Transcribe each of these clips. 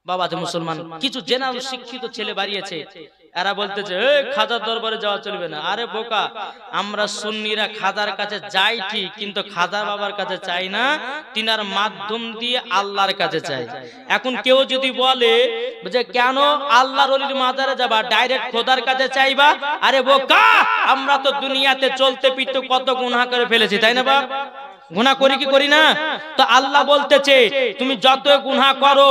বাবা যে মুসলমান কিছু জেনারেল শিক্ষিত ছেলে বাড়িয়েছে, এরা বলতেছে খাজার দরবারে যাওয়া চলবে না। আরে বোকা, আমরা সুন্নিরা খাজার কাছে যাই ঠিক, কিন্তু খাজা বাবার কাছে চাই না, তিনার মাধ্যম দিয়ে আল্লাহর কাছে চাই। এখন কেউ যদি বলে যে কেন আল্লাহর ওলির মাজারে যাবা, ডাইরেক্ট খোদার কাছে চাইবা, আরে বোকা, আমরা তো দুনিয়াতে চলতে ফিরতে কত গুনাহ করে ফেলেছি, তাই না বাপ? গুনাহ করি কি করি না? তো আল্লাহ বলতেছে তুমি যত গুনাহ করো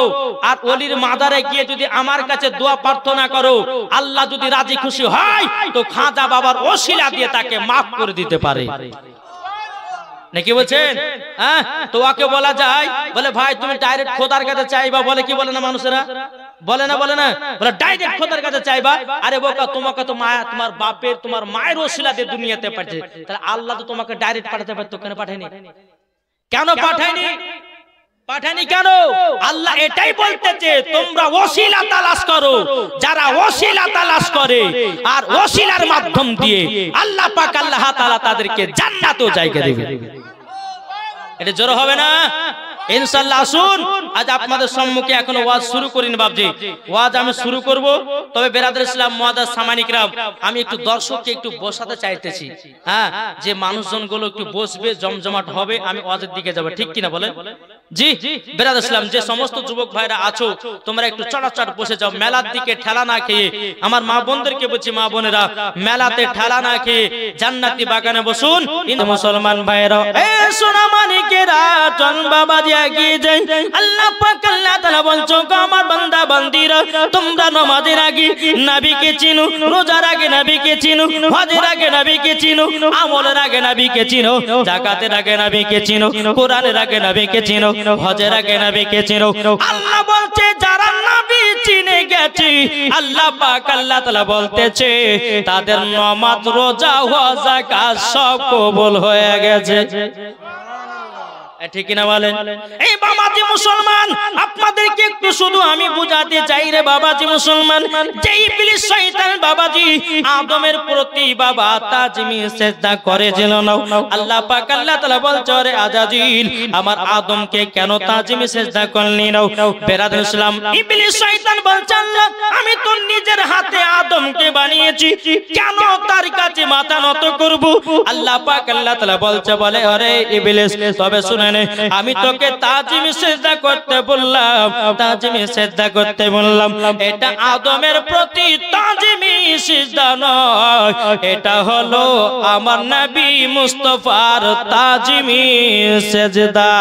আর ওলির মাজারে গিয়ে যদি আমার কাছে দোয়া প্রার্থনা করো, আল্লাহ যদি রাজি খুশি হয় তো খাজা বাবার ওসিলা দিয়ে তাকে মাফ করে দিতে পারে। নাকি বলছেন? হ্যাঁ, তো ওকে বলা যায়, বলে ভাই তুমি ডাইরেক্ট খোদার কাছে চাইবা, বলে কি বলে না মানুষেরা? বলে না, বলে না, বলে ডাইরেক্ট খোদার কাছে চাইবা। আরে বোকা, তোমাকে তো মায়া, তোমার বাপের তোমার মায়ের ওসিলা দিয়ে দুনিয়াতে পাঠিয়েছে, তাহলে আল্লাহ তো তোমাকে ডাইরেক্ট পাঠাতে পারতো, কেন পাঠায়নি? কেন পাঠায়নি? পাঠায়নি কেন? আল্লাহ এটাই বলতেছে তোমরা ওসিলা তালাশ করো। যারা ওসিলা তালাশ করে আর ওসিলার মাধ্যম দিয়ে আল্লাহ পাক আল্লাহ তাআলা তাদেরকে জান্নাতেও জায়গা দেবে। এটা জোর হবে না? ইনশাআল্লাহ। আসুন আজ আপনাদের সম্মুখে এখনো ওয়াজ শুরু করিনি বাবজি, ওয়াজ আমি শুরু করব। তবে বেরাদর ইসলাম মুআদ্দাস সামানিকরাম, আমি একটু দর্শককে একটু বসাতে চাইতেছি, হ্যাঁ, যে মানুষজন গুলো একটু বসবে, জমজমাট হবে, আমি ওয়াজের দিকে যাব, ঠিক কিনা বলেন? জি বেরাদর ইসলাম, যে সমস্ত যুবক ভাইরা আছো তোমরা একটু চড়াচড় বসে যাও, মেলার দিকে ঠেলা না খেয়ে। আমার মা বোনদেরকে বলছি, মা বোনেরা মেলাতে ঠেলা না খেয়ে জান্নাতি বাগানে বসুন। মুসলমান ভাইরা, এ সোনা মানিকেরা, চল বাবাজি এগিয়ে যাই। আল্লাহ পাক আল্লাহ তাআলা বলছো, আমার বান্দা বান্দিরা, তোমরা নামাজের আগে নবীকে চিনো, রোজার আগে নবীকে চিনো, হজের আগে নবীকে চিনো, আমলের আগে নবীকে চিনো, যাকাতের আগে নবীকে চিনো, কোরআনের আগে নবীকে চিনো, হজের আগে নবীকে চিনো। আল্লাহ বলছে যারা নবী চিনে গেছে, আল্লাহ পাক আল্লাহ তাআলা বলতেছে তাদের নামাজ, রোজা, হজ, যাকাত সব কবুল হয়ে গেছে। ঠিক না বলেন? এই বাবাজি মুসলমান, আপনাদেরকে একটু শুধু আমি বুঝাতে চাই রে বাবাজি মুসলমান, যে ইবলিস শয়তান বাবাজি আদমের প্রতি বাবা তাজমি সিজদা করেছিল না। আল্লাহ পাক আল্লাহ তাআলা বলছে, রে আজাজিল, আমার আদমকে কেন তাজমি সিজদা করলি না? বেরাদর ইসলাম, ইবলিস শয়তান বলছে, আল্লাহ আমি তো নিজের হাতে আদমকে বানিয়েছি, কেন তার কাছে মাথা নত করব? আল্লাহ পাক আল্লাহ তাআলা বলছে, বলে আরে ইবলিস, তবে শুনে আমি তোকে তাজমি সিজদা করতে বললাম, তাজমি সিজদা করতে বললাম, এটা আদমের প্রতি তাজমি সিজদা নয়, এটা হলো আমার নবী মুস্তাফার তাজমি সিজদা।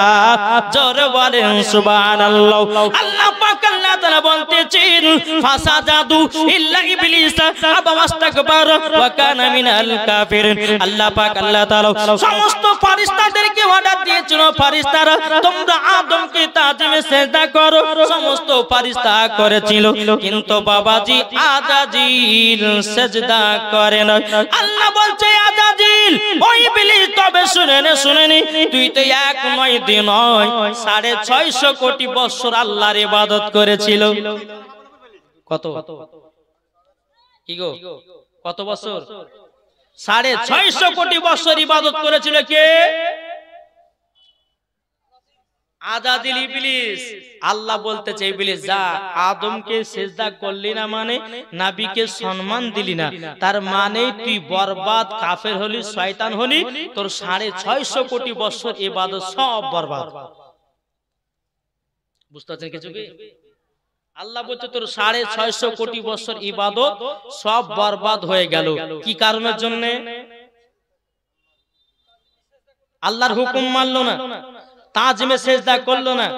জোরে বলেন সুবহানাল্লাহ। আল্লাহ পাক আল্লাহ তাআলা বলতেছেন, ফাসাজাদু ইল্লা ইবলিস আবা ওয়াস্তাকবার ওয়া কানা মিনাল কাফিরিন। আল্লাহ পাক আল্লাহ তাআলা সমস্ত ফেরেশতাদেরকে অর্ডার দিয়েছিল, ফেরেশতারা তোমরা আদমকে তাজমে সিজদা করো। সমস্ত ফেরেশতা করেছিল, কিন্তু বাবাজি আজাজিল সিজদা করে না। আল্লাহ বলছে, আজাজিল, ওই ইবলিস, তবে শুনে নে, তুই তো এক নয় দিন নয় 650 কোটি বছর আল্লাহর ইবাদত করেছিল। কত কি গো, কত বছর? 650 কোটি বছর ইবাদত করেছিল কে? আজাজিল ইবলিস। আল্লাহ বলতেছে, ইবলিস যা, আদমকে সিজদা করলি না মানে নবীকে সম্মান দিলি না, তার মানে তুই বরবাদ, কাফের হলি, শয়তান হলি, তোর 650 কোটি বছর ইবাদত সব বরবাদ। বুঝতে পারছেন কিছু কি? আল্লাহ বলছে তোর 650 কোটি বছর ইবাদত সব বরবাদ হয়ে গেল। কি কারণের জন্য? আল্লাহর হুকুম মানলো না, তাজমে সিজদা করলো না।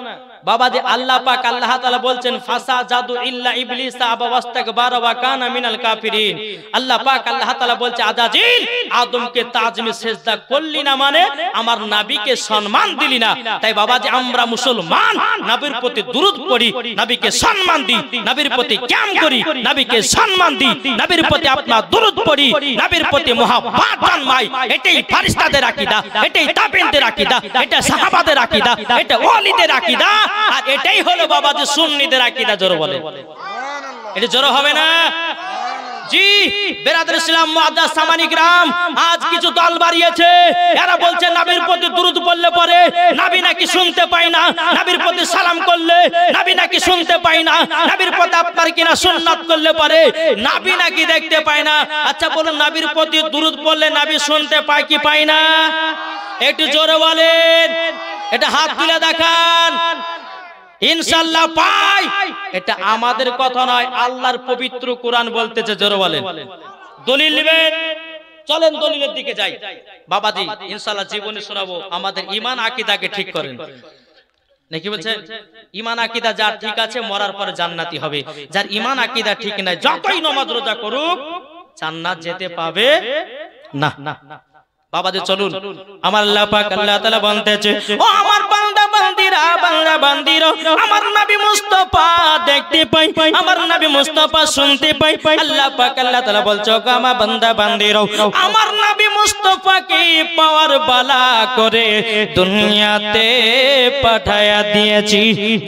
বাবাজি আল্লাহ পাক আল্লাহ তাআলা বলছেন, ফাসাজাদু ইল্লা ইবলিস আবা ওয়াস্তাকবারা ওয়া কানা মিনাল কাফিরিন। আল্লাহ পাক আল্লাহ তাআলা বলছে, আজাজিল, আদমকে তাজমে সিজদা করলি না মানে আমার নবীকে সম্মান দিলি না। তাই বাবাজি আমরা মুসলমান নবীর প্রতি দুরূদ পড়ি, নবীকে সম্মান দিই, নবীর প্রতি কিয়াম করি, নবীকে সম্মান দিই, নবীর প্রতি আপনার দুরূদ পড়ি, নবীর প্রতি মুহাব্বত জন্মাই। এটাই ফেরেশতাদের আকীদা, এটাই তাবেঈনদের আকীদা, এটা সাহাবাদের আকীদা, এটা ওলিদের আকীদা, আর এটাই হলো বাবাজি সুন্নিদের আকীদা। জোরে বলে, এটা জোরে হবে না? জি বেরাদর ইসলাম মুআদ্দাস সামানি গ্রাম আজ কিছু দল বাড়িয়েছে, এরা বলছে নবীর প্রতি দুরূদ পড়লে পরে নবী নাকি শুনতে পায় না, নবীর প্রতি সালাম করলে নবী নাকি শুনতে পায় না, নবীর প্রতি আপনার কিনা সুন্নাত করলে পরে নবী নাকি দেখতে পায় না। আচ্ছা বলুন নবীর প্রতি দুরূদ পড়লে নবী শুনতে পায় কি পায় না? একটু জোরে বলেন, এটা হাত তুলে দেখান। ইনশাআল্লাহ পাই। এটা আমাদের কথা নয়, আল্লাহর পবিত্র কোরআন বলতেছে। জোরে বলেন, দলিল নেবেন? চলেন দলিলের দিকে যাই। বাবাজি ইনশাআল্লাহ জীবনে শোনাবো, আমাদের ঈমান আকীদাকে ঠিক করেন নাকি বলছেন? ঈমান আকীদা যার ঠিক আছে মরার পরে জান্নাতি হবে, যার ঈমান আকীদা ঠিক নাই যতই নামাজ রোজা করুক জান্নাত যেতে পাবে না। বাবাজি চলুন, আমার আল্লাহ পাক আল্লাহ তাআলা বলতেছে, ও আমার বান্দা বান্দিরা, বান্দা বান্দিরা, আমার নবী মুস্তাফা দেখতে পাই, আমার নবী মুস্তাফা শুনতে পাই। আল্লাহ পাক আল্লাহ তাআলা বলছে, ও আমার বান্দা বান্দিরা, আমার নবী মুস্তাফাকে পাওয়ার বালা করে দুনিয়াতে পাঠায়া দিয়েছি।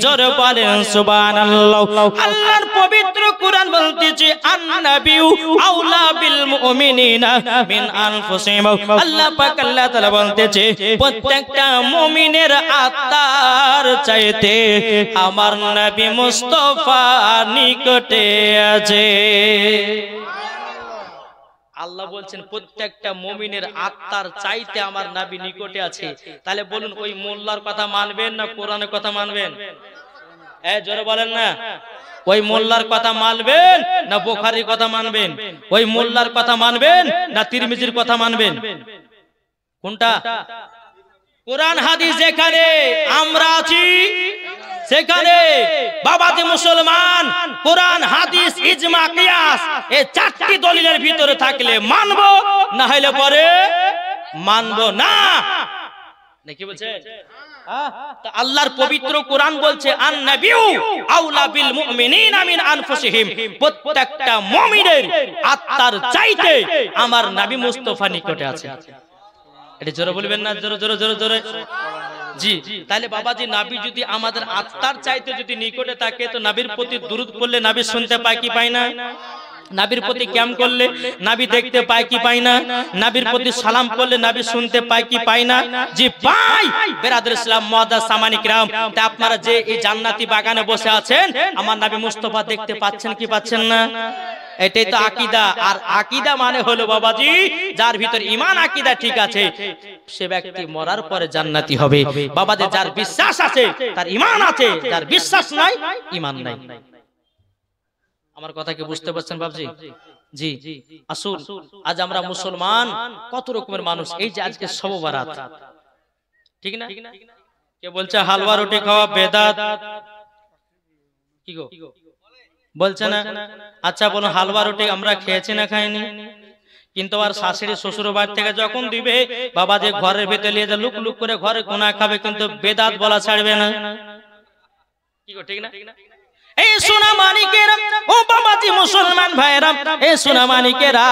জোরে বলেন সুবহানাল্লাহ। আল্লাহর পবিত্র কোরআন বলতেছে, আন-নাবিয়্যু আউলা বিল মুমিনিনা মিন আনফুসিহিম। আল্লাহ পাক আল্লাহ তাআলা বলতেছে, প্রত্যেকটা মুমিনের আত্মার চাইতে আমার নবী মুস্তাফা নিকটে আছে। আল্লাহ বলছেন প্রত্যেকটা মুমিনের আত্মার চাইতে আমার নবী নিকটে আছে। তাহলে বলুন ওই মোল্লার কথা মানবেন না কোরআনের কথা মানবেন? জোরে বলেন না। ওই মোল্লার কথা মানবেন না বুখারীর কথা মানবেন? ওই মোল্লার কথা মানবেন না তিরমিজির কথা মানবেন? কোনটা? কোরআন হাদিস যেখানে আমরা আছি সেখানে বাবাজি মুসলমান কোরআন হাদিস ইজমা কিয়াস এই চারটি দলিলের ভিতরে থাকলে মানবো, না হলে পরে মানবো না। নাকি বলছেন? আল্লাহর পবিত্র কোরআন বলছে, আন-নাবিয়্যু আউলা বিল মুমিনিনা মিন আনফুসিহিম। প্রত্যেকটা মুমিনের আত্মার চাইতে আমার নবী মুস্তাফা নিকটে আছে। এটা জোরে বলবেন না? জোরে জোরে জোরে জোরে। জি তাহলে বাবাজি নবী যদি আমাদের আত্মার চাইতে যদি নিকটে থাকে তো নবীর প্রতি দুরূদ পড়লে নবী শুনতে পায় কি পায় না? নবীর প্রতি ক্যাম করলে নবী দেখতে পায় কি পায় না? নবীর প্রতি সালাম করলে নবী শুনতে পায় কি পায় না? জি পাই। বেরাদর ইসলাম মুআদ্দাস সামানি কিরাম, তা আপনারা যে এই জান্নাতি বাগানে বসে আছেন আমার নবী মুস্তাফা দেখতে পাচ্ছেন কি পাচ্ছেন না? এটাই তো আকীদা। আর আকীদা মানে হলো বাবাজি যার ভিতর ঈমান আকীদা ঠিক আছে সে ব্যক্তি মরার পরে জান্নাতি হবে। বাবাজি যার বিশ্বাস আছে তার ঈমান আছে, যার বিশ্বাস নাই ঈমান নাই। আমার কথা কি বুঝতে পারছেন বাবজি? জি আসুন, আজ আমরা মুসলমান কত রকমের মানুষ। এই যে আজকে শবে বারাত, ঠিক না? কে বলছে হালুয়া রুটি খাওয়া বেদাত? কি গো বলছে না? আচ্ছা বলুন হালুয়া রুটি আমরা খেয়েছি না খাইনি? কিন্তু আর শাশুড়ি শ্বশুর বাড়ি থেকে যখন দিবে বাবা যে ঘরের ভেতরে নিয়ে যা লুক লুক করে ঘরে কোনা খাবে, কিন্তু বেদাত বলা ছাড়বে না। কি গো ঠিক না? এই সোনা মানিকেরা, ও বাবাজি মুসলমান ভাইরা, এই সোনা মানিকেরা,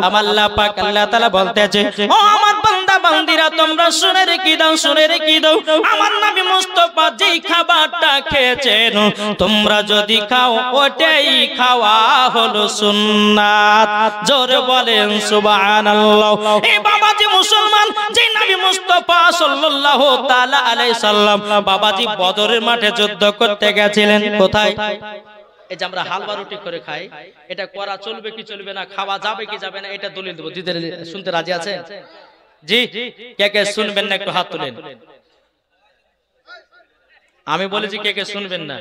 আমার আল্লাহ পাক আল্লাহ তাআলা বলতেছে, ও আমার বান্দা বান্দিরা তোমরা শুনে রেখে দাও, শুনে রেখে দাও। আমার নবী মুস্তাফা যেই খাবারটা খেয়েছেন তোমরা যদি খাও ওটাই খাওয়া হলো সুন্নাত। জোরে বলেন সুবহানাল্লাহ। এই বাবাজি মুসলমান যে নবী মুস্তাফা সাল্লাল্লাহু তাআলা আলাইহি সাল্লাম বাবাজি বদরের মাঠে যুদ্ধ করতে গেছিলেন। কোথায়? এই যে আমরা হালুয়া রুটি করে খাই, এটা করা চলবে কি চলবে না, খাওয়া যাবে কি যাবে না, এটা দলিল দেব। দিদের শুনতে রাজি আছেন? জি কে কে শুনবেন না একটু হাত তুলেন। আমি বলেছি কে কে শুনবেন না?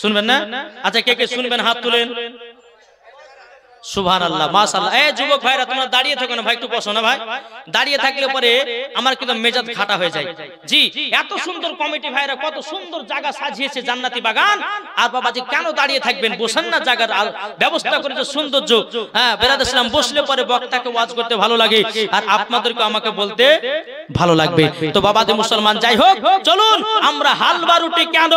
শুনবেন না? আচ্ছা কে কে শুনবেন হাত তুলেন। সুবহানাল্লাহ মাশাআল্লাহ। এই যুবক ভাইরা তোমরা দাঁড়িয়ে থাকো না ভাই, একটু বসো না ভাই। দাঁড়িয়ে থাকলে পরে আমার কিন্তু মেজাজ খাটা হয়ে যায়। জি এত সুন্দর কমিটি ভাইরা কত সুন্দর জায়গা সাজিয়েছে জান্নাতি বাগান, আর বাবাজি কেন দাঁড়িয়ে থাকবেন? বসেন না, জায়গার ব্যবস্থা করেছে সৌন্দর্য। হ্যাঁ বেরাদর ইসলাম বসলে পরে বক্তাকে ওয়াজ করতে ভালো লাগে আর আপনাদেরকে আমাকে বলতে ভালো লাগবে। তো বাবাজি মুসলমান যাই হোক, চলুন আমরা হালুয়া রুটি কেন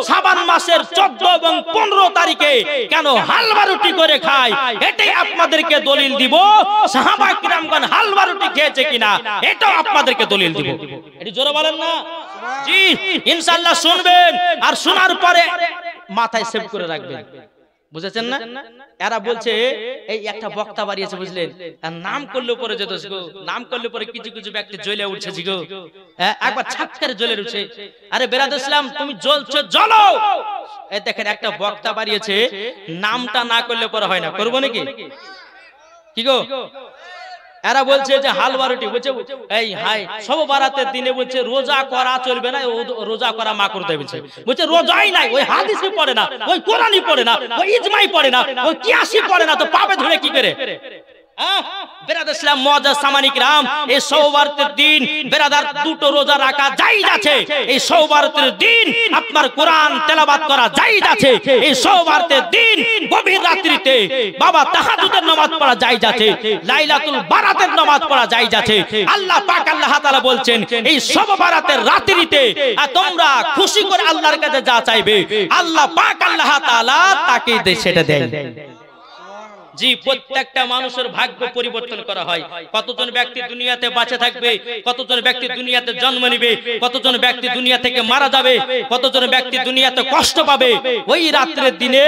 শাবান মাসের 14 এবং 15 তারিখে কেন হালুয়া রুটি করে খাই এটাই আপনাদেরকে দলিল দিব। সাহাবা কিরামগণ হালুয়া রুটি খেয়েছে কিনা এটাও আপনাদেরকে দলিল দিব। এটি জোরে বলেন না? জি ইনশাআল্লাহ শুনবেন, আর শোনার পরে মাথায় সেভ করে রাখবেন। বুঝেছেন না? এরা বলছে এই একটা বক্তা বাড়িয়েছে বুঝলেন, আর নাম করলে পরে যেত গো, নাম করলে পরে কিছু কিছু ব্যক্তি জ্বলে উঠছে জি গো, একবার ছাপ করে জ্বলে উঠছে। আরে বেরাদর ইসলাম তুমি জ্বলছো জ্বলো। এই দেখেন একটা বক্তা বাড়িয়েছে, নামটা না করলে পরে হয় না, করবো নাকি কি গো? এরা বলছে যে হালুয়া রুটি, বলছে এই হাই সব বারাতের দিনে বলছে রোজা করা চলবে না, রোজা করা মাকরুহ বলছে, বলছে রোজাই নাই, ওই হাদিসই পড়ে না, ওই কোরআনই পড়ে না, ওই ইজমাই পড়ে না, ওই কিয়াসই পড়ে না, তো পাবে ধরে কি করে? বেরাদার ইসলাম মুআজ্জাজ সামানিক রাম, এই সওবারতের দিন বেরাদার দুটো রোজা রাখা জায়েজ আছে। এই সওবারতের দিন আপনার কোরআন তেলাওয়াত করা জায়েজ আছে। এই সওবারতের দিন গভীর রাত্রিতে বাবা তাহাজ্জুদের নামাজ পড়া জায়েজ আছে, লাইলাতুল বারাতের নামাজ পড়া জায়েজ আছে। আল্লাহ পাক আল্লাহ তাআলা বলছেন এই সব বারাতের রাত্রিতে তোমরা খুশি করে আল্লাহর কাছে যা চাইবে আল্লাহ পাক আল্লাহ তাআলা তাকে সেটা দেয়। জি, প্রত্যেকটা মানুষের ভাগ্য পরিবর্তন করা হয়। কতজন ব্যক্তি দুনিয়াতে বেঁচে থাকবে, কতজন ব্যক্তি দুনিয়াতে জন্ম নেবে, কতজন ব্যক্তি দুনিয়া থেকে মারা যাবে, কতজন ব্যক্তি দুনিয়াতে কষ্ট পাবে, ওই রাতের দিনে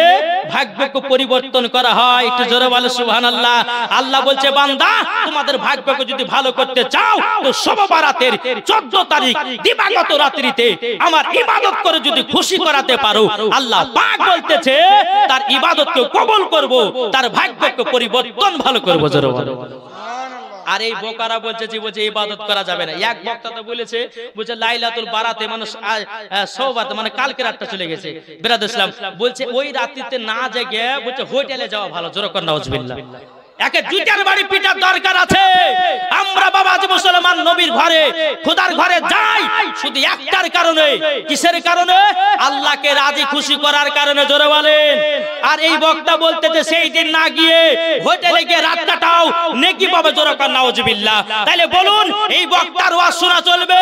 ভাগ্যকে পরিবর্তন করা হয়। একটু জোরে বলো সুবহানাল্লাহ। আল্লাহ বলছে বান্দা তোমাদের ভাগ্যকে যদি ভালো করতে চাও তো শবে বারাতের 14 তারিখ দিবাগত রাত্রিতে আমার ইবাদত করে যদি খুশি করাতে পারো আল্লাহ পাক বলতেছে তার ইবাদতকে কবুল করব, তার ভাগ্যকে পরিবর্তন ভালো করব। জোরে বলো। আর এই বোকারা বলছে যে বলছে ইবাদত করা যাবে না। এক বক্তা তো বলেছে বলছে লাইলাতুল বারাতে মানুষ সওবাত মানে কালকে রাতটা চলে গেছে। বেরাদর ইসলাম বলছে ওই রাত্রিতে না জেগে বলছে হোটেলে যাওয়া ভালো। জোরে কর নাউজুবিল্লাহ। একে জুতার বাড়ি পিটার দরকার আছে। আমরা বাবাজি মুসলমান নবীর ঘরে খোদার ঘরে যাই শুধু একটার কারণে। কিসের কারণে? আল্লাহকে রাজি খুশি করার কারণে। জোরে বলেন। আর এই বক্তা বলতেছে সেই দিন না গিয়ে হোটেলে গিয়ে রাত কাটাও, নেকি পাবে। জোরে কর নাউজুবিল্লাহ। তাহলে বলুন এই বক্তার ওয়াজ শোনা চলবে?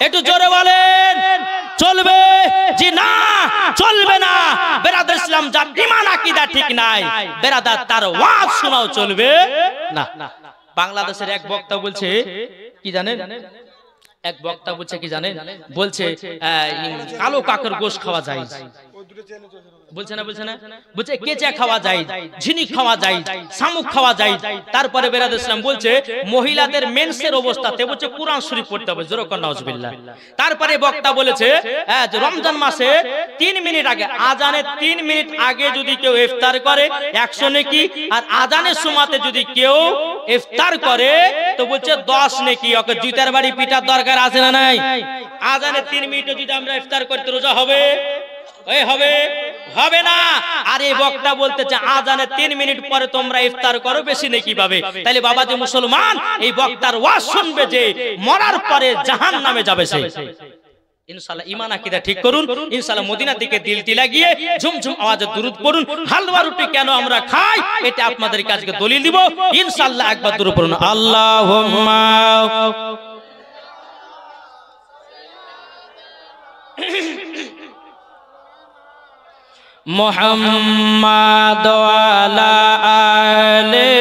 একটু জোরে বলেন। চলবে? জি না, চলবে না। বেরাদার ইসলাম যার ঈমান আকীদা ঠিক নাই বেরাদার তার ওয়াজ শোনাও চলবে না। বাংলাদেশের এক বক্তা বলছে কি জানেন, এক বক্তা বলছে কি জানেন, বলছে কালো কাকের গোশত খাওয়া যায়। বলছে না বলছে না, বলছে কেঁচা খাওয়া যায়, ঝিনুক খাওয়া যায়, শামুক খাওয়া যায়। তারপরে বেরাদর ইসলাম বলছে মহিলাদের মেন্সের অবস্থাতে বলছে কোরআন শরীফ পড়তে হবে। জোরে কর নাউজুবিল্লাহ। তারপরে বক্তা বলেছে রমজান মাসে 3 মিনিট আগে, আজানের 3 মিনিট আগে যদি কেউ ইফতার করে 100 নেকি, আর আজানের সময়তে যদি কেউ ইফতার করে তো বলছে 10 নেকি। ওকে জুতার বাড়ি পিটার দরকার আছে না নাই? আজানের 3 মিনিটে যদি আমরা ইফতার করতে রোজা হবে? এই হবে? হবে না। আর এই বক্তা বলতেছে আজানের 3 মিনিট পরে তোমরা ইফতার করো, বেশি নেকি পাবে। তাহলে বাবাজি মুসলমান এই বক্তার ওয়াজ শুনবে যে মরার পরে জাহান্নামে যাবে সে। ইনশাআল্লাহ ঈমান আকীদা ঠিক করুন। ইনশাআল্লাহ মদিনার দিকে দিলটি লাগিয়ে ঝুমঝুম আওয়াজে দুরূদ পড়ুন। হালুয়া রুটি কেন আমরা খাই এটা আপনাদের কাছে দলিল দিব ইনশাআল্লাহ। একবার দুরূদ পড়ুন। আল্লাহুম্মা মুহাম্মাদ ওয়ালা আলে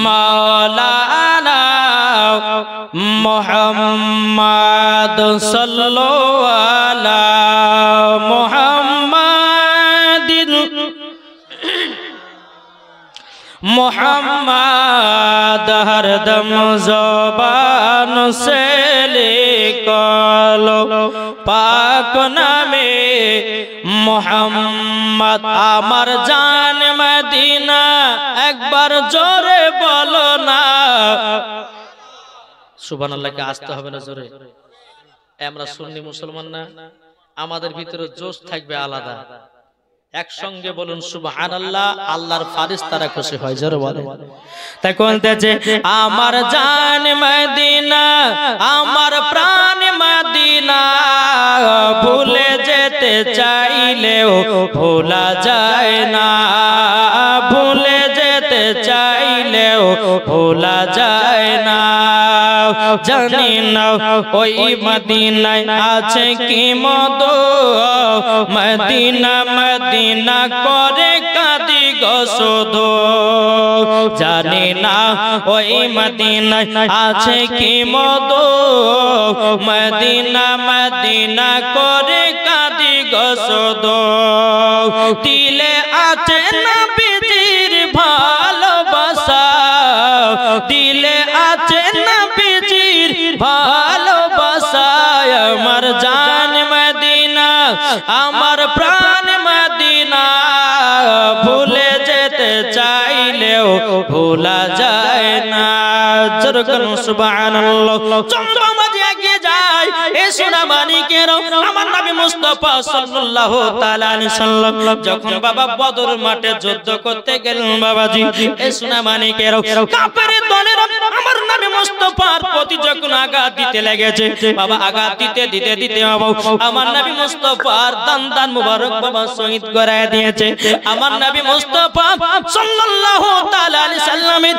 মাওলানা মুহাম্মাদ সাল্লাল্লাহু আলা মুহাম্মাদিন মুহাম্মাদ হরদম জবান সে লিখলো পাক নামে মুহাম্মদ আমার জান মদিনা। একবার জোরে বলো না সুবহানাল্লাহকে আসতে হবে না জোরে। আমরা সুন্নি মুসলমান না, আমাদের ভিতরে জোশ থাকবে আলাদা। একসঙ্গে বলুন সুবহানাল্লাহ। আল্লাহর ফেরেশতারা খুশি হয়। জোরে বলেন। তাই কোনতেছে আমার জান মদিনা আমার প্রাণ মদিনা, ভুলে যেতে চাইলেও ভোলা যায় না, ভুলে যেতে চাইলেও ভোলা যায় না। জানি না ওই মদিনায় আছে কি মধু, মদিনা মদিনা করে কাঁদি গো শুধু। জানি না ওই মদিনায় আছে কি মধু, মদিনা মদিনা করে কসদ দিলে আছে নবীজির ভালোবাসা দিলে আছে নবীজির ভালোবাসা আমার জান মদিনা আমার প্রাণ মদিনা ভুলে যেতে চাইলেও ভোলা যায় না জোরে সুবহানাল্লাহ চলো মাঝে এগিয়ে যাই এই সোনা মানিকের আমার নবী মুস্তাফা সাল্লাল্লাহু তাআলা আলাইহি সাল্লাম যখন বাবা বদর মাঠে যুদ্ধ করতে গেলেন বাবাজি এই সোনা মানিকের কাফেরের দলের আমার নবী মুস্তাফার প্রতি যখন আঘাত দিতে লেগেছে বাবা আঘাত দিতে দিতে দিতে আমার নবী মুস্তাফার দান মুবারক বাবা শহীদ করায় দিয়েছে আমার নবী মুস্তাফা সাল্লাল্লাহু তাআলা আলাইহি সাল্লামের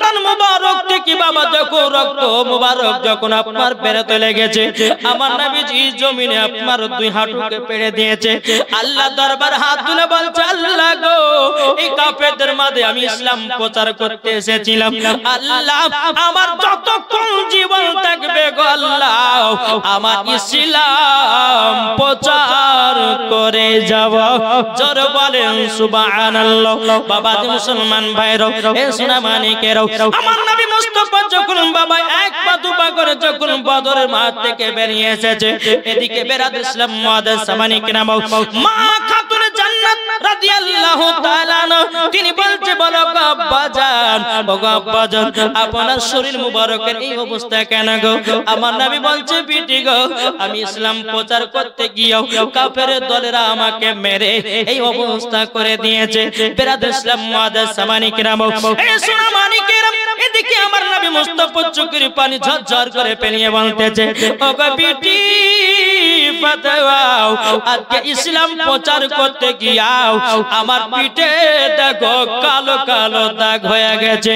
দান মুবারক থেকে বাবা যখন রক্ত মুবারক যখন আপনার বেরোতে লেগেছে আমার নবীজি জমিনে আপনার দুই হাঁটুকে পেড়ে দিয়েছে আল্লাহ দরবার হাত তুলে বলছে আল্লাহ গো এই কাফেরদের মাঝে আমি ইসলাম প্রচার করতে এসেছিলাম আল্লাহ আমার যতক্ষণ জীবন থাকবে গো আল্লাহ আমার ইসলাম প্রচার করে যাব জোরে বলেন সুবহানাল্লাহ বাবাজি মুসলমান ভাইরা এই সোনা মানিকের আমার নবী মুস্তাফা যখন বাবা এক পা দুপা করে যখন বদরের মাঠ থেকে বেরিয়ে এসেছে এদিকে বেরাদুল ইসলাম মুআদ্দাস সামানি কিরাম মা খাতুনে জান্নাত রাদিয়াল্লাহু তাআলা তিনি বলছে বলো গো আব্বাজান ওগো আব্বাজান আপনার শরীর মুবারকের এই অবস্থা কেন গো আমার নবী বলছে বিটি গো আমি ইসলাম প্রচার করতে গিয়েও কাফেরের দলেরা আমাকে মেরে এই অবস্থা করে দিয়েছে বেরাদুল ইসলাম মুআদ্দাস সামানি কিরাম এই সোনা মানিকেরা এদিকে আমার নবী মুস্তাফা চোখের পানি ঝরঝর করে পেনিয়ে বলতেছে ওগো বিটি ফাতাওয়াও আজকে ইসলাম প্রচার করতে গিয়াও আমার পিঠে দেখো কালো কালো দাগ হয়ে গেছে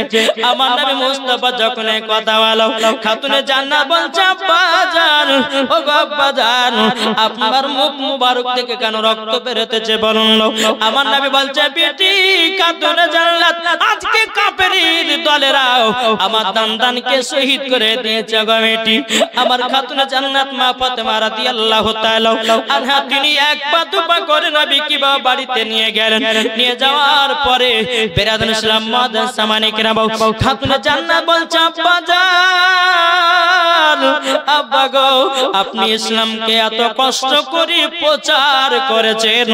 আমার নবী মুস্তাফা যখন এই কথা বলো খাতুনে জান্নাত বলছে আব্বাজান ওগো আব্বাজান আপনার মুখ মুবারক থেকে কেন রক্ত বেরোতেছে বলুন আমার নবী বলছে বিটি খাতুনে জান্নাত আজকে কাফেরের দলেরাও আমার দানকে শহীদ করে দিয়েছে গো বেটি আমার খাতুনে জান্নাত মা ফাতেমা রাদিয়াল্লাহু তাআলা আনহা তিনি এক পা দুপা করে নবী কিবা বাড়িতে নিয়ে গেলেন নিয়ে যাওয়ার পরে বেরাদুল ইসলাম মুআদ্দাস সামানি কিরাম খাতুনে জান্নাত বলছে আব্বাজান আব্বা গো আপনি ইসলামকে এত কষ্ট করে প্রচার করেছেন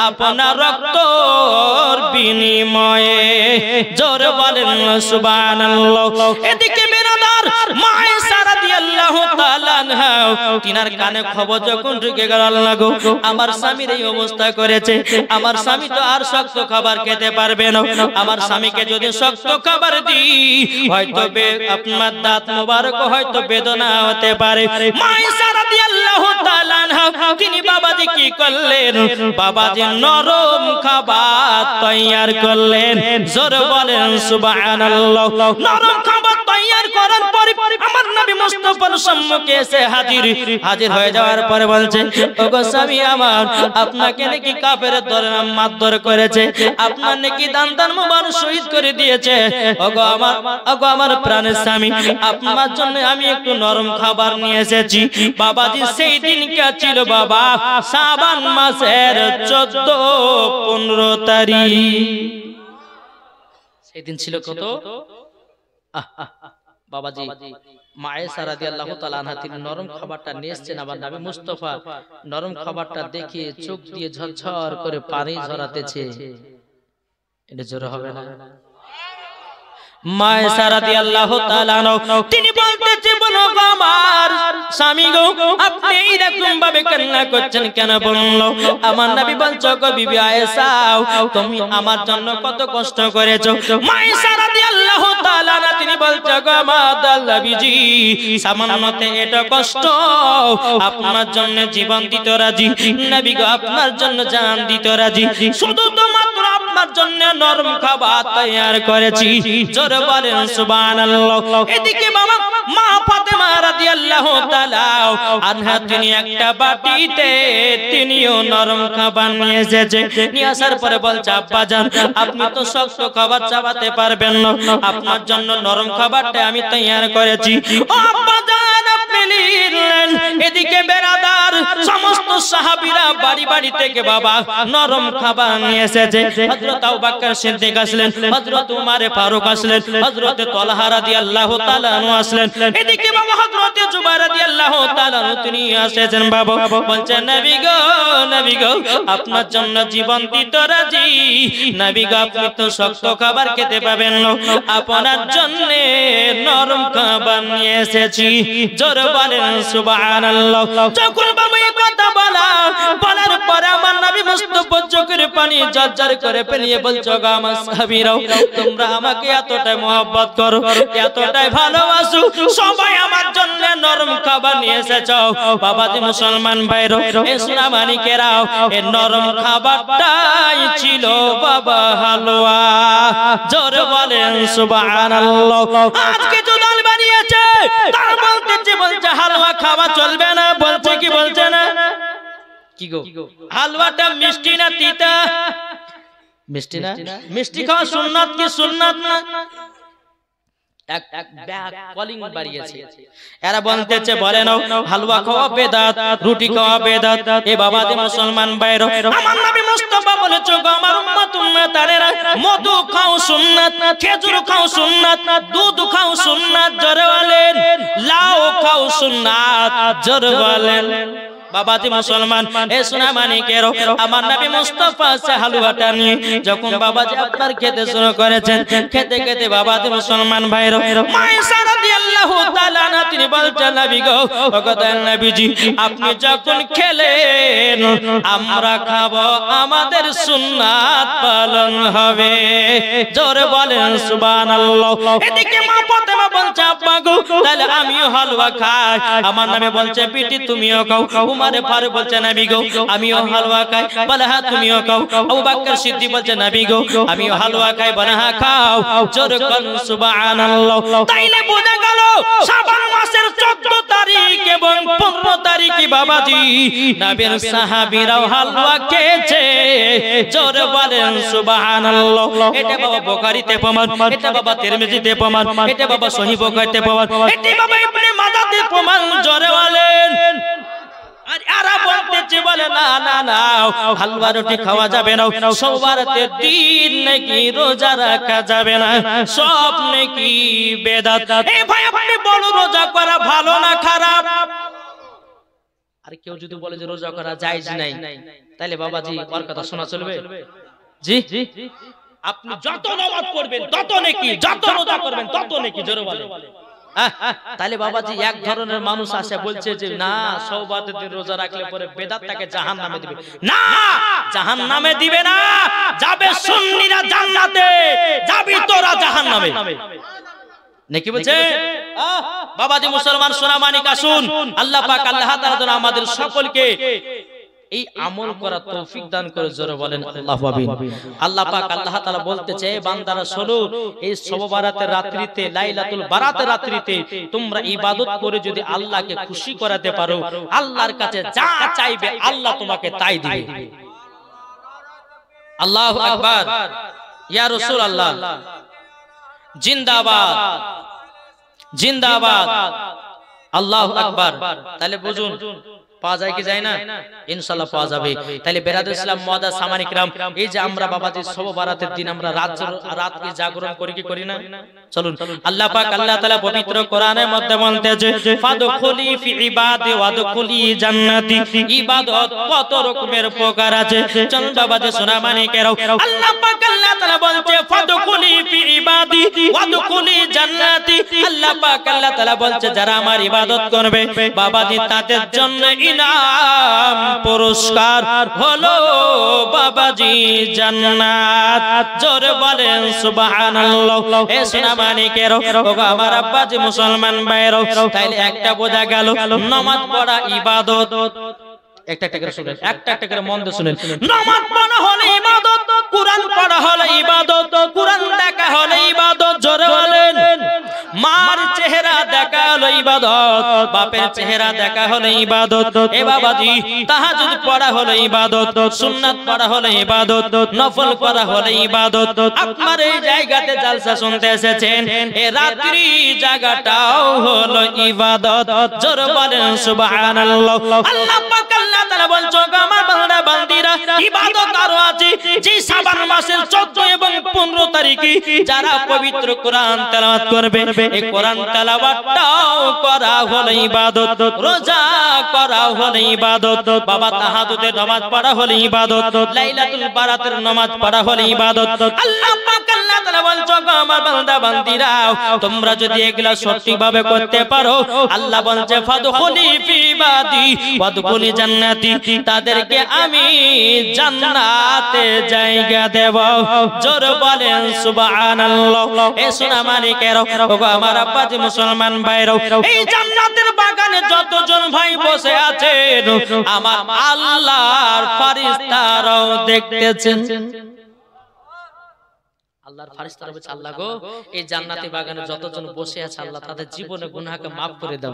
আপনার রক্তর বিনিময়ে জোরে বলেন সুবহানাল্লাহ এদিকে বেরাদার মা আয়েশা রাদিয়াল্লাহু তাআলা আনহা তিনার কানে খবর যখন ঢুকে গেল আল্লাহ গো আমার স্বামীর এই অবস্থা করেছে আমার স্বামী তো আর শক্ত খাবার খেতে পারবে না আমার স্বামীকে যদি শক্ত খাবার দিই হয়তো আপনার দাঁত মোবারক হয়তো বেদনা হতে পারে মা আয়েশা রাদিয়াল্লাহু তাআলা আনহা তিনি বাবাজি কি করলেন বাবাজি নরম খাবার তৈয়ার করলেন জোরে বলেন সুবহানাল্লাহ নরম খাবার তৈয়ার করার পরে আমার নবী মুস্তাফার সম্মুখে এসে হাজির হয়ে যাওয়ার পরে বলছে ওগো স্বামী আমার আপনাকে নাকি কাফেরের দলে মারধর করেছে আপনার নাকি দান মুবারক শহীদ করে দিয়েছে ওগো আমার প্রাণের স্বামী আপনার জন্য আমি একটু নরম খাবার নিয়ে এসেছি বাবাজি সেই দিন কে ছিল বাবা শাবান মাসের 14-15 তারিখ সেই দিন ছিল কত বাবাজি মা আয়েশা রাদিয়াল্লাহু তাআলা আনহা তিনি নরম খাবারটা নিয়ে এসেছেন আমার নবী মুস্তাফা নরম খাবারটা দেখে চোখ দিয়ে ঝরঝর করে পানি ঝরাতেছে এটা জোরে হবে না মা আয়েশা রাদিয়াল্লাহু তাআলা আনহা তিনি বলতেছে বলো গো আমার স্বামী গো আপনি এরকম ভাবে কান্না করছেন কেন বললো আমার নবী বলছো গো বিবি আয়েশা তুমি আমার জন্য কত কষ্ট করেছো মা আয়েশা রাদিয়াল্লাহু তাআলা আনহা তিনি বলছো গো আমার নবীজি সামান্যতে এটা কষ্ট আপনার জন্য জীবন দিতে রাজি নবী গো আপনার জন্য জান দিতে রাজি শুধু তো মাত্র আপনার জন্য নরম খাবার তৈয়ার করেছি জোরে বলেন সুবহানাল্লাহ এদিকে বাবা মা ফাতেমা রাদিয়াল্লাহু তাআলা আনহা তিনি একটা বাটিতে তিনিও নরম খাবার নিয়ে এসেছে নিয়ে আসার পরে বলছে আব্বাজান আপনি তো শক্ত খাবার চাবাতে পারবেন না আপনার জন্য নরম খাবারটা আমি তৈয়ার করেছি ও আব্বাজান আপনি নিলেন এদিকে বেরাদার সমস্ত সাহাবীরা বাড়ি বাড়ি থেকে বাবা নরম খাবার নিয়ে এসেছে। হযরত আবু বকর সিদ্দিক আসলেন, হযরত উমর ফারুক আসলেন, হযরত তালহা রাদিয়াল্লাহু তাআলা আনহু আসলেন, এদিকে বাবা হযরত জুবাইর রাদিয়াল্লাহু তাআলা তিনি এসেছেন। বাবা বলছেন নবী গো আপনার জন্য জীবন দিতে রাজি। নবী গো আপনি তো শক্ত খাবার খেতে পাবেন না, আপনার জন্য নরম খাবার নিয়ে এসেছি। জোরে বলেন সুবহানাল্লাহ। যখন বাবা এই কথা বলার পরে আমার নবী মুস্তাফা চোখের পানি ঝরঝর করে ফেলিয়ে বলছো গো আমার সাহাবীরাও, তোমরা আমাকে এতটাই মহব্বত করো, এতটাই ভালোবাসো, সবাই আমার জন্য নরম খাবার নিয়ে এসেছো। বাবাজি মুসলমান ভাইরা, এ সোনা মানিকেরাও, এই নরম খাবারটাই ছিল বাবা হালুয়া। জোরে বলেন সুবহানাল্লাহ। আজকে যে দল বানিয়েছে তার বলছে হালুয়া খাওয়া চলবে না, বলছে কি বলছে না? কি গো হালুয়াটা মিষ্টি না তিতা? মিষ্টি না? মিষ্টি খাওয়া সুন্নাত কি সুন্নাত না? এক ব্যাগ কলিং বাড়িয়েছে। এরা বলতেছে বলে নাও হালুয়া খাওয়া বেদাত, রুটি খাওয়া বেদাত। এ বাবাজি মুসলমান ভাইরা, আমার নবী মুস্তাফা বলেছে গো আমার উম্মত উম্মতারেরা, মধু খাও সুন্নাত, খেজুর খাও সুন্নাত, দুধ খাও সুন্নাত, জোরে বলেন লাউ খাও সুন্নাত, জোরে বলেন। বাবাজি মুসলমান, এ সোনা মানিকেরো, আমার নবী মুস্তাফা সে হালুয়াটা নিয়ে যখন বাবাজি আপনার খেতে শুরু করেছেন, খেতে খেতে বাবাজি মুসলমান ভাইরা, মায়েশা রাদিয়াল্লাহু তাআলা আনহা তিনি বলছেন নবী গো, ওগো দয়াল নবীজি আপনি যখন খেলেন আমরা খাবো, আমাদের সুন্নাত পালন হবে। জোরে বলেন সুবহানাল্লাহ। এদিকে মা ফাতেমা বলছে আব্বা গো তাহলে আমিও হালুয়া খাই। আমার নবী বলছে বিটি তুমিও খাও। উমর ফারুক বলছে নবী গো আমিও হালুয়া খাই। বলে হ্যাঁ তুমিও খাও। আবু বকর সিদ্দিক বলছে নবী গো আমিও হালুয়া খাই। বলে হ্যাঁ খাও। জোরে বলেন সুবহানাল্লাহ। তাইলে বোঝা গেল শাবান মাসের 14 তারিখ এবং 15 তারিখে বাবাজি নবীর সাহাবীরাও হালুয়া খেয়েছে। জোরে বলেন সুবহানাল্লাহ। এটা বাবা বুখারীতে প্রমাণ, এটা বাবা তিরমিজিতে প্রমাণ, এটা বাবা সহিহ বুখারীতে প্রমাণ, এটা বাবা ইবনে মাজাহতে প্রমাণ। জোরে বলেন। আর এরা বলতেছে বলে না না না হালুয়া রুটি খাওয়া যাবে না, সোমবারের দিন নাকি রোজা রাখা যাবে না, সব নাকি বেদাত। এই ভাই আপনি বলো রোজা করা ভালো না খারাপ? আর কেউ যদি বলে যে রোজা করা জায়েজ নাই, তাহলে বাবাজি ওর কথা শোনা চলবে? জি আপনি যত নামাজ পড়বেন তত নেকি, যত রোজা করবেন তত নেকি। জোরে বলেন। তাহলে বাবাজি এক ধরনের মানুষ আসে বলছে যে না সওবাতের দিন রোজা রাখলে পরে বেদাত তাকে জাহান্নামে দিবে। না, জাহান্নামে দিবে না, যাবে সুন্নিরা জান্নাতে, যাবি তোরা জাহান্নামে। নাকি বলছে? বাবাজি মুসলমান সোনা মানিক আসুন, আল্লাহ পাক আল্লাহ তাআলা আমাদের সকলকে এই আমল করার তৌফিক দান করে। জোরে বলেন আল্লাহু আমিন। আল্লাহ পাক আল্লাহ তাআলা বলতেছে বান্দারা শোনো, এই শবে বারাতের রাত্রিতে, লাইলাতুল বারাতের রাত্রিতে তোমরা ইবাদত করে যদি আল্লাহকে খুশি করাতে পারো, আল্লাহর কাছে যা চাইবে আল্লাহ তোমাকে তাই দিবে। আল্লাহু আকবার। ইয়া রাসূলুল্লাহ জিন্দাবাদ, জিন্দাবাদ, আল্লাহু আকবার। তাহলে বুঝুন পাওয়া যায় কি যায় না? ইনশাআল্লাহ পাওয়া যাবে। তাহলে বেরাদুল ইসলাম মুআদ্দা সামানি কিরাম, এই যে আমরা বাবাজি শবে বারাতের দিন আমরা রাতকে জাগরণ করি কি করি না? চলুন আল্লাহ পাক আল্লাহ তাআলা পবিত্র কোরআনের মধ্যে বলতেছে ফাদখুলি ফি ইবাদি ওয়াদখুলি জান্নাতি। ইবাদত কত রকমের প্রকার আছে। চল বাবাজি সোনা মানিকেরাও, আল্লাহ পাক আল্লাহ তাআলা বলছে ফাদখুলি ফি ইবাদি ওয়াদখুলি জান্নাতি। আল্লাহ পাক আল্লাহ তাআলা বলছে যারা আমার ইবাদত করবে বাবাজি তাদের জন্য ইনাম পুরস্কার হলো বাবাজি জান্নাত। জোরে বলেন সুবহানাল্লাহ। এ সোনা মানিকেরও, ওগো আমার আব্বাজি মুসলমান ভাইরাও, তাইলে একটা বোঝা গেল নামাজ পড়া ইবাদত। একটা একটা করে শুনেন, একটা একটা করে মন দিয়ে শুনেন। নামাজ পড়া হলো ইবাদত, কুরআন পড়া হলো ইবাদত, কুরআন দেখা হলো ইবাদত। জোরে বলেন। মার চেহারা দেখা হলো ইবাদত, বাপের চেহারা দেখা হলো ইবাদত। এ বাবাজি তাহাজ্জুদ পড়া হলো ইবাদত, সুন্নাত পড়া হলো ইবাদত, নফল পড়া হলো ইবাদত। আপনার এই জায়গাতে জালসা শুনতে এসেছেন, এই রাত্রি জায়গাটাও হলো ইবাদত। জোরে বলেন সুবহানাল্লাহ। আল্লাহ পাক আল্লাহ তাআলা তাআলা বলছো আমার বান্দা বান্দিরা ইবাদত আরো আছে যে শাবান মাসের 14 এবং 15 তারিখে যারা পবিত্র কোরআন তেলাওয়াত করবে এই কোরআন তেলাওয়াতটাও করা হলো ইবাদত রোজা করা হলো ইবাদত বাবা তাহাজ্জুদের নামাজ পড়া হলো ইবাদত লাইলাতুল বারাতের নামাজ পড়া হলো ইবাদত আল্লাহ পাক আল্লাহ তাআলা বলছো আমার বান্দা বান্দিরা তোমরা যদি এগুলা সঠিকভাবে করতে পারো আল্লাহ বলছে ফাদখুলি ফি ইবাদি ওয়াদখুলি জান্নাতি তাদেরকে আমি জান্নাতে জায়গা দেব জোর বলেন সুবহানাল্লাহ এ সোনা মানিকেরা ওগো আমার আব্বাজি মুসলমান ভাইরা এই জান্নাতের বাগানে যতজন ভাই বসে আছেন আমার আল্লাহর ফেরেশতারাও দেখতেছেন আল্লাহর ফেরেশতারা বলছে আল্লাহ গো এই জান্নাতি বাগানে যতজন বসে আছে আল্লাহ তাদের জীবনে গুনাহকে maaf করে দাও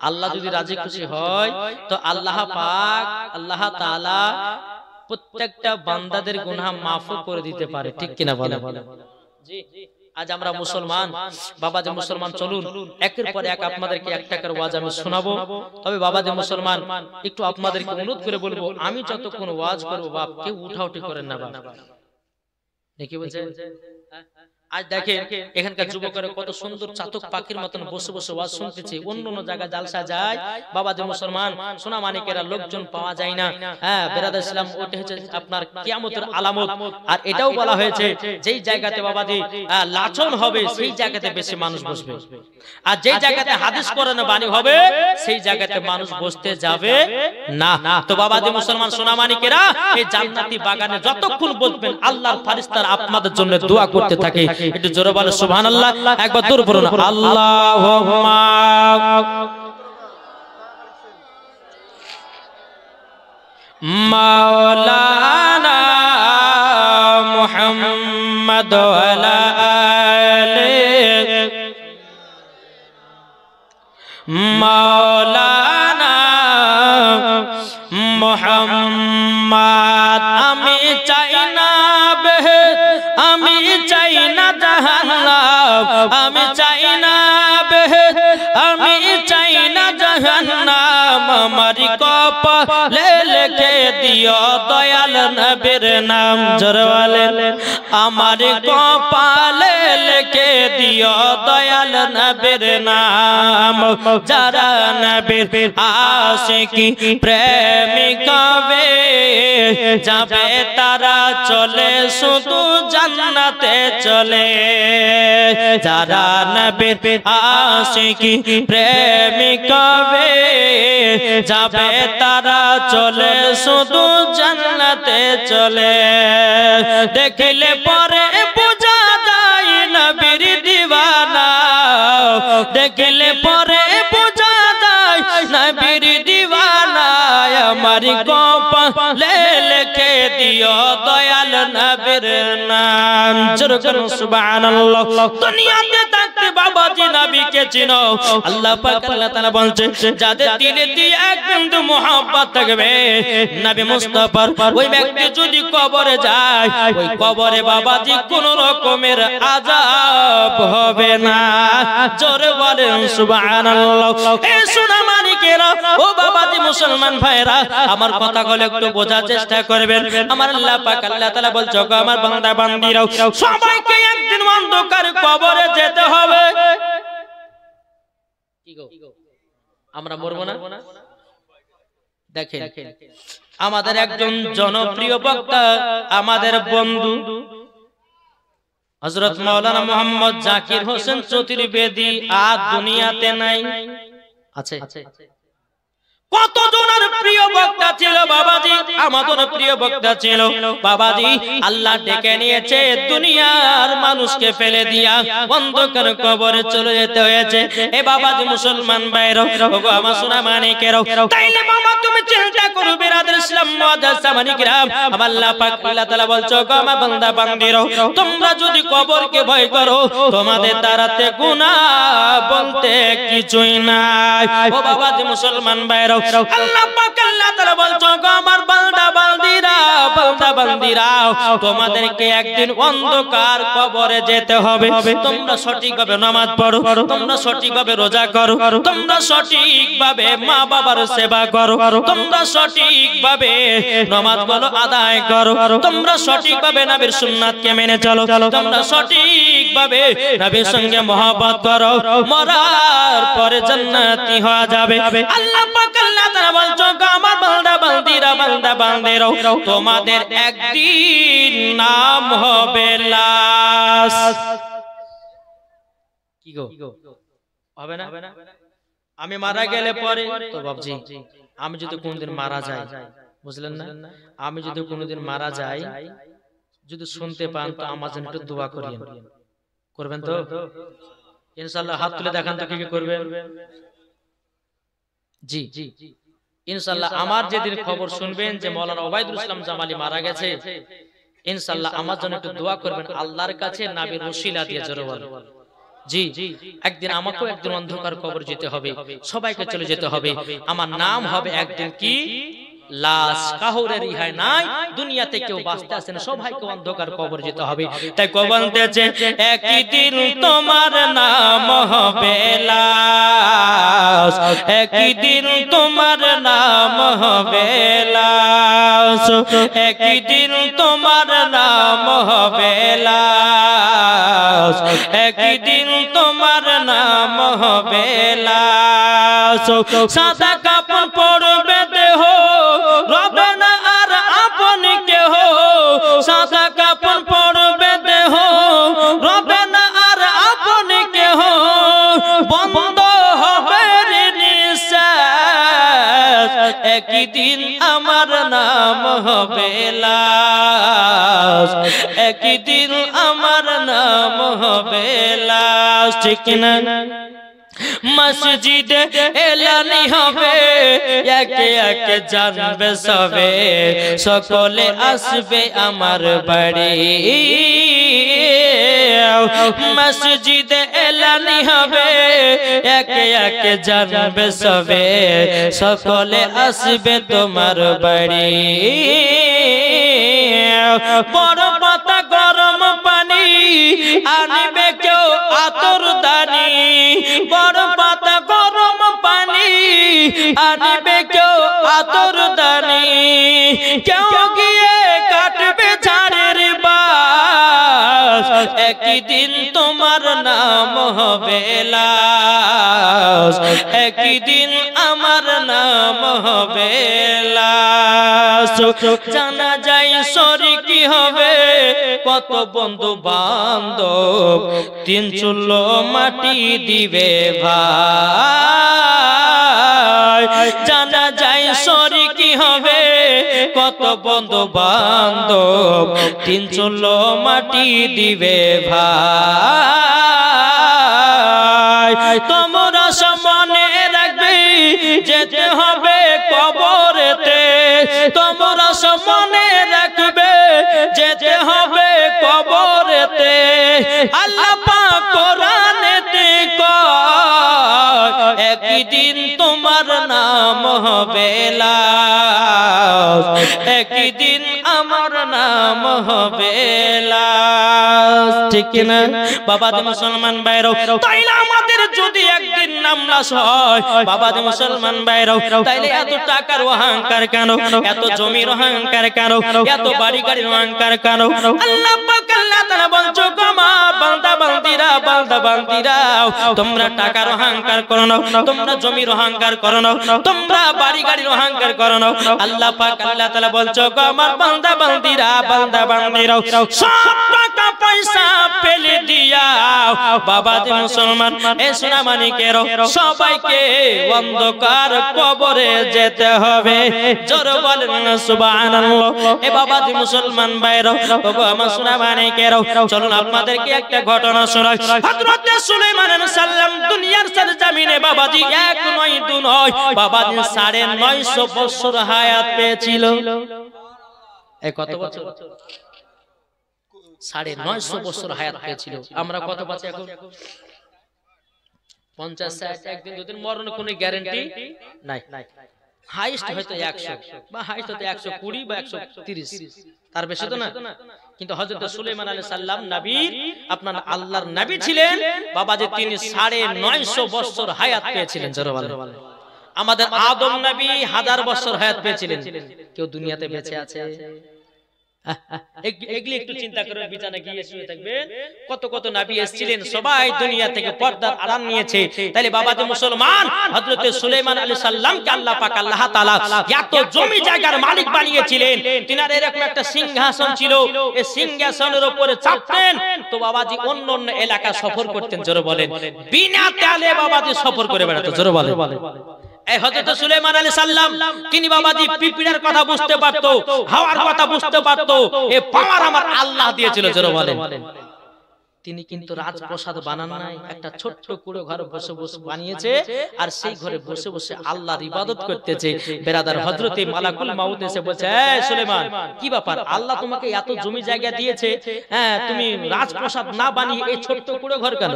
আল্লাহ যদি রাজি খুশি হয় তো আল্লাহ পাক আল্লাহ তাআলা প্রত্যেকটা বান্দাদের গুনাহ maaf করে দিতে পারে ঠিক কিনা বলেন জি আজ আমরা মুসলমান বাবাজি মুসলমান চলুন একের পর এক আপনাদেরকে একটা করে ওয়াজ আমি শোনাবো তবে বাবাজি মুসলমান একটু আপনাদেরকে অনুরোধ করে বলবো আমি যতক্ষণ ওয়াজ করব বাপ কেউ উঠাউঠি করেন না বাপ নাকি বলছেন আজ দেখেন এখানকার যুবকরা কত সুন্দর চাতক পাখির মতন বসে বসে ওয়াজ শুনতেছে অন্য অন্য জায়গায় জালসা যায় বাবাজি মুসলমান সোনা মানিকেরা লোকজন পাওয়া যায় না হ্যাঁ বেরাদার ইসলাম ওটা হচ্ছে আপনার কিয়ামতের আলামত আর এটাও বলা হয়েছে যেই জায়গাতে বাবাজি লাচন হবে সেই জায়গাতে বেশি মানুষ বসবে আর যেই জায়গাতে হাদিস কোরআনের বাণী হবে সেই জায়গাতে মানুষ বসতে যাবে না তো বাবাজি মুসলমান সোনা মানিকেরা এই জান্নাতি বাগানে যতক্ষণ বসবেন আল্লাহর ফেরেশতারা আপনাদের জন্য দোয়া করতে থাকে একটু জোরে বলো সুবহানাল্লাহ একবার দূর পড়ুন আল্লাহুম্মা মাওলানা মুহাম্মদ ওয়ালা আলি মাওলানা মুহাম্মদ আমি চাই না আমি চাই না জাহান্নাম আমি চাই না আমি চাই না জাহান্নাম আমার কপালে লিখে দিও দয়াল নবীর নাম জোরে বলেন আমার কপালে লিখে দিও দয়াল নবীর নাম যারা নবীর আশিকি প্রেমিক হবে যাবে তারা চলে শুধু জান্নাতে চলে যারা নবীর আশিকি প্রেমিক হবে যাবে তারা চলে শুধু জান্নাতে চলে দেখলে পরে বুঝা যায় নবীর দিওয়ানা দেখলে পরে বুঝা যায় নবীর দিওয়ানা আমার কপালে লিখে দিও দয়াল নবীর নাম জোরে করুন সুবহানাল্লাহ দুনিয়াতে থাকতে বাবাজি নবীকে চিনো আল্লাহ পাক আল্লাহ তাআলা বলছে যাদের দিলে দিয়ে এক বিন্দু মোহাব্বত থাকবে নবী মুস্তাফার ওই ব্যক্তি যদি কবরে যায় ওই কবরে বাবাজি কোন রকমের আযাব হবে না জোরে বলেন সুবহানাল্লাহ এ সোনা মানিকেরা ও বাবাজি মুসলমান ভাইরা আমার কথাগুলো একটু বোঝার চেষ্টা করবেন আমার আল্লাহ পাক আল্লাহ তাআলা বলছো আমার বান্দা বান্দীরা সবাইকে একদিন অন্ধকার কবরে যেতে হবে কি গো আমরা মরবো না দেখেন আমাদের একজন জনপ্রিয় বক্তা আমাদের বন্ধু হযরত মাওলানা মুহাম্মদ জাকির হোসেন চতুর্বেদী আর দুনিয়াতে নাই আছে কত জনের প্রিয় বক্তা ছিল বাবাজি আমাদের প্রিয় বক্তা ছিল বাবাজি আল্লাহ ডেকে নিয়েছে দুনিয়ার মানুষকে ফেলে দিয়া অন্ধকার কবরে চলে যেতে হয়েছে এ বাবাজি মুসলমান ভাইরা ওগো আমার সোনা মানিকেরা তাইলে মামা তুমি চিন্তা করো বিরাদর ইসলাম মুআজ্জাজ সামানি কিরাম আল্লাহ পাক আল্লাহ তাআলা বলছো গো আমার বান্দা বান্দীরা তোমরা যদি কবরকে ভয় করো তোমাদের দ্বারাতে গুনাহ বলতে কিছুই নাই ও বাবাজি মুসলমান ভাইরা আল্লাহ পাক আল্লাহ আল্লাহ তাআলা বলছো আমার বান্দা বান্দিরা তোমাদেরকে একদিন অন্ধকার কবরে যেতে হবে তোমরা সঠিকভাবে নামাজ পড়ো তোমরা সঠিকভাবে রোজা করো তোমরা সঠিকভাবে মা বাবার সেবা করো তোমরা সঠিকভাবে নামাজগুলো আদায় করো তোমরা সঠিকভাবে নবীর সুন্নাতকে মেনে চলো তোমরা সঠিকভাবে নবীর সঙ্গে মহব্বত করো মরার পরে জান্নাতি হওয়া যাবে আল্লাহ পাক আল্লাহ তাআলা বলছো আমার বান্দা বান্দিরা তোমাদের একদিন নাম হবে লাশ কি গো হবে না আমি মারা গেলে পরে তো বাবজি আমি যদি কোনদিন মারা যাই বুঝলেন না আমি যদি কোনদিন মারা যাই যদি শুনতে পান তো আমার জন্য একটু দোয়া করিয়েন করবেন তো ইনশাআল্লাহ হাত তুলে দেখান তো কি কি করবেন জি ইনশাআল্লাহ আমার যেদিন খবর শুনবেন যে মাওলানা ওবাইদুল ইসলাম জামালি মারা গেছে ইনশাআল্লাহ আমার জন্য একটু দোয়া করবেন আল্লাহর কাছে নবীর ওসিলা দিয়ে জোরে বলেন জি একদিন আমাকেও একদিন অন্ধকার কবর যেতে হবে সবাইকে চলে যেতে হবে আমার নাম হবে একদিন কি লাশ কাউরে রিহাই নাই দুনিয়াতে কেউ বাঁচতে আসে না সবাইকে অন্ধকার কবর যেতে হবে তাই কবর বলতেছে একদিন তোমার নাম হবে লাশ একদিন তোমার নাম হবে লাশ একদিন তোমার নাম হবে লাশ একদিন তোমার নাম হবে লাশ সাদা কাপড় পরবে দেহ রবে না আর আপন কেহ সাদা কাপড় পরবে দেহ রবে না আর আপন কেহ বন্ধ হবে নিঃশ্বাস একদিন আমার নাম হবে লাশ একদিন আমার নাম হবে লাশ ঠিক না মসজিদে এলানি হবে একে একে জানবে সবে সকলে আসবে আমার বাড়ি মসজিদে এলানি হবে একে একে জানবে সবে সকলে আসবে তোমার বাড়ি বড় পাতা গরম পানি আনিবে কেউ আতর দানি বড় পাতা গরম পানি আনিবে কেউ আতর দানি কেউ গিয়ে কাটবে ঝাড়ের বাস একদিন তোমার নাম হবে লাশ একদিন আমার নাম হবে লাশ জানা যায় শরীকি হবে কত বন্ধু বান্ধব তিন চুলো মাটি দিবে ভাই জানা যায় শরীকি হবে কত বন্ধু বান্ধব তিন চুলো মাটি দিবে ভাই তোমরা মনে রাখবে যেতে হবে কবরেতে তোমরা মনে রাখবে যেতে হবে কবরেতে আল্লাহ পাক কোরআনেতে কয় একদিন তোমার নাম হবে লাশ একদিন আমার নাম হবে লাশ ঠিক না বাবা দে মুসলমান ভাইরা তাইলে আমাদের যদি একদিন নাম লাশ হয় বাবা দে মুসলমান ভাইরা তাইলে এত টাকার অহংকার কেন এত জমির অহংকার কেন এত বাড়ি গাড়ির অহংকার কেন আল্লাহ পাক আল্লাহ তাআলা বলছো আমার বান্দা বান্দিরা তোমরা টাকার অহংকার করো না তোমরা জমির অহংকার করো না তোমরা বাড়ি গাড়ির অহংকার করো না আল্লাহ পাক আল্লাহ তাআলা বলছো আমার বান্দা বান্দিরা সব টাকা পয়সা ফেলে দিয়া বাবা দে মুসলমান এ সোনা মানিকের সবাইকে অন্ধকার কবরে যেতে হবে জোরে বলেন না সুবহানাল্লাহ এ বাবা দে মুসলমান ভাইরা ওগো আমার সোনা মানিকের চলুন আপনাদেরকে একটা ঘটনা শোনাই হযরত সুলাইমান আলাইহিস সালাম দুনিয়ার সরজমিনে বাবাজি এক নয় দুই নয় বাবাজি 950 বছর হায়াত পেয়েছিল এই কত বছর 950 বছর হায়াত পেয়েছিল আমরা কত বাঁচি এখন 50 60 একদিন দুদিন মরণের কোনো গ্যারান্টি নাই হাইস্ট হয়তো 100 বা হাইস্ট হয়তো 120 বা 130, তার বেশি তো না। কিন্তু হযরত সুলাইমান আলাইহিস সালাম নবী, আপনার আল্লাহর নবী ছিলেন বাবাজি, তিনি 950 বছর হায়াত পেয়েছিলেন। জোরে বলেন। আমাদের আদম নবী 1000 বছর হায়াত পেয়েছিলেন। কেউ দুনিয়াতে বেঁচে আছে? এগুলি একটু চিন্তা করে বিছানা গিয়ে শুয়ে থাকবেন। কত কত নবী এসেছিলেন, সবাই দুনিয়া থেকে পর্দার আড়াল নিয়েছে। তাইলে বাবাজি মুসলমান, হযরত সুলাইমান আলাইহিস সালামকে আল্লাহ পাক আল্লাহ তাআলা এত জমি জায়গার মালিক বানিয়েছিলেন। তিনার এরকম একটা সিংহাসন ছিল, এই সিংহাসনের উপরে চাপতেন তো বাবাজি অন্য অন্য এলাকা সফর করতেন। জোরে বলেন। বিনা তেলে বাবাজি সফর করে বেড়াতেন। জোরে বলেন। এই হযরত সুলাইমান আলাইহিস সালাম তিনি বাবাজি পিপিড়ার কথা বুঝতে পারতো, হাওয়ার কথা বুঝতে পারতো। এই পাওয়ার আমার আল্লাহ দিয়েছিল। জোরে বলেন। তিনি কিন্তু রাজপ্রাসাদ বানান নাই, একটা ছোট্ট কুড়ো ঘর বসে বসে বানিয়েছে, আর সেই ঘরে বসে বসে আল্লাহর ইবাদত করতেছে। বেরাদার, হযরতে মালাকুল মাউত এসে বলছে, এই সুলাইমান, কি ব্যাপার? আল্লাহ তোমাকে এত জমি জায়গা দিয়েছে, হ্যাঁ, তুমি রাজপ্রাসাদ না বানিয়ে এই ছোট্ট কুড়ো ঘর কেন?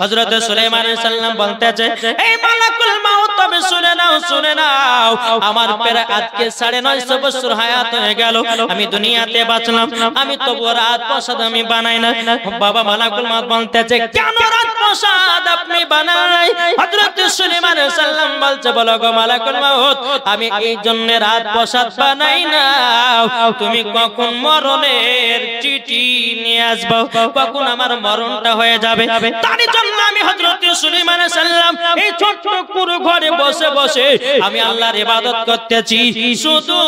হযরতে সুলাইমান আলাইহিস সালাম বলতেছে, এই মালাকুল মাউত, তুমি শুনে নাও, শুনে নাও, আমার প্রায় আজকে 950 বছর হায়াত হয়ে গেল, আমি দুনিয়াতে বাঁচলাম, আমি তবু রাজপ্রাসাদ আমি বানাই না। বাবা মালাকুল মাউত বলতেছে, কেন রাজপ্রাসাদ আপনি বানাই? হযরত সুলাইমান আলাইহিস সালাম বলছে, বলো গো মালাকুল মাউত, আমি এই জন্য রাজপ্রাসাদ বানাই না, তুমি কখন মরণের চিঠি নিয়ে আসবে, কখন আমার মরণটা হয়ে যাবে, তার জন্য আমি হযরত সুলাইমান আলাইহিস সালাম এই ছোট্ট কুড়ো ঘরে বসে বসে আমি আল্লাহর ইবাদত করতেছি, শুধু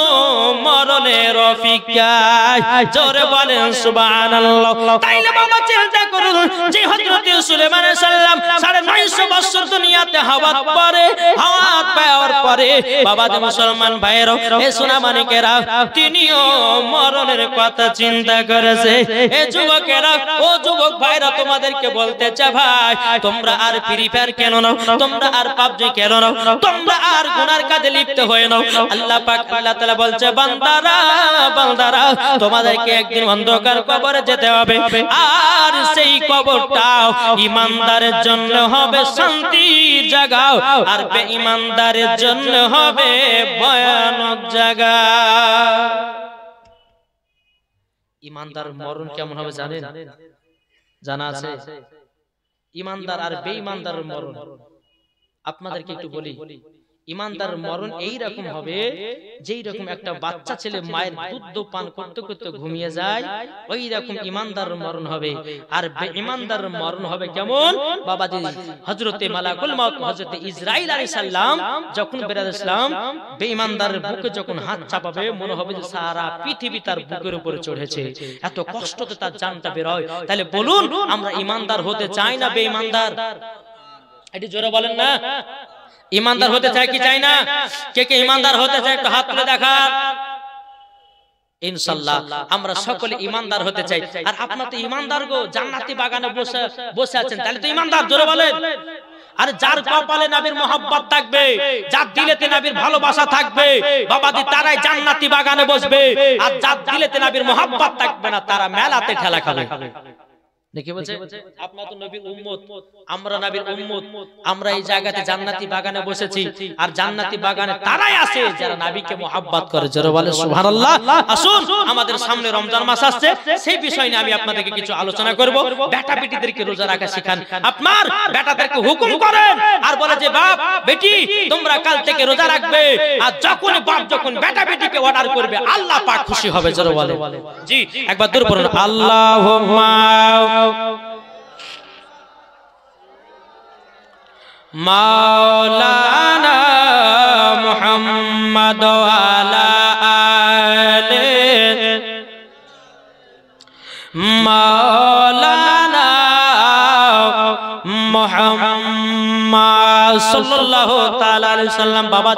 মরণের অপেক্ষায়। জোরে বলেন সুবহানাল্লাহ। তাইলে বাবা চিন্তা করুন, যে হযরত সুলাইমান আলাইহিস সালাম 950 বছর দুনিয়াতে হাওয়াত পাওয়ার পরে বাবাজি মুসলমান ভাইরা, এ সোনা মানিকেরা, তিনিও মরণের কথা চিন্তা করেছে। এ যুবকেরা, ও যুবক ভাইরা, তোমাদেরকে বলতে চাই, ভাই, তোমরা আর ফ্রি ফায়ার কেন নাও, তোমরা আর পাবজি কেন নাও, তোমরা আর গুনার কাজে লিপ্ত হয়ে নাও। আল্লাহ পাক আল্লাহ তাআলা বলছে, বান্দারা, বান্দারা, তোমাদেরকে একদিন অন্ধকার কবরে যেতে হবে, আর সেই কবরটাও ঈমানদারের জন্য হবে শান্তির জায়গা, আর বেঈমানদারের জন্য হবে ভয়ানক জায়গা। ঈমানদার মরণ কেমন হবে জানেন? জানা আছে? ঈমানদার আর বেঈমানদারের মরণ আপনাদেরকে একটু বলি। ঈমানদার মরণ এই রকম হবে, যেই রকম একটা বাচ্চা ছেলে মায়ের দুধ পান করতে করতে ঘুমিয়ে যায়, ওই রকম ঈমানদার মরণ হবে। আর বেঈমানদার মরণ হবে কেমন? বাবাজি, হযরতে মালাকুল মাউত হযরতে ইসরাইল আলাইহিস সালাম যখন বেরাদ ইসলাম বেঈমানদারের বুকে যখন হাত চাপাবে, মনে হবে যে সারা পৃথিবী তার বুকের উপরে চড়েছে, এত কষ্টতে তার জানটা বের হয়। তাহলে বলুন, আমরা ঈমানদার হতে চাই না বেঈমানদার? এটি জোরে বলেন না। ঈমানদার হতে চাই কি চাই না? কে কে ঈমানদার হতে চায় একটু হাত তুলে দেখান। ইনশাআল্লাহ আমরা সকলে ঈমানদার হতে চাই। আর আপনারা তো ঈমানদার গো, জান্নাতি বাগানে বসে আছেন, তাহলে তো ঈমানদার। জোরে বলেন। আর যার কপালে নবীর মোহাব্বত থাকবে, যার দিলেতে নবীর ভালোবাসা থাকবে, বাবাজি, তারাই জান্নাতি বাগানে বসবে। আর যার দিলেতে নবীর মোহাব্বত থাকবে না, তারা মেলাতে ঠেলা খাবে। দেখি বলছে, আপনারা তো নবীর উম্মত, আমরা নবীর উম্মত, আমরা এই জায়গাতে জান্নাতি বাগানে বসেছি, আর জান্নাতি বাগানে তারাই আছে যারা নবীকে মুহাব্বত করে। জোরে বলে সুবহানাল্লাহ। আসুন, আমাদের সামনে রমজান মাস আসছে, সেই বিষয় নিয়ে আমি আপনাদেরকে কিছু আলোচনা করব। বেটা বেটিদেরকে রোজা রাখা শেখান, আপনার বেটাদেরকে হুকুম করেন, আর বলে যে বাপ বেটি তোমরা কাল থেকে রোজা রাখবে। আর যখন বাপ যখন বেটা বেটিকে অর্ডার করবে, আল্লাহ পাক খুশি হবে। জোরে বলে জি, একবার দূর পড়ুন, আল্লাহুম্মা মাওলানা মুহাম্মদ ওয়ালা আলে মাওলানা মুহাম্মদ সাল্লাল্লাহু তাআলা আলাইহি সাল্লাম। বাবা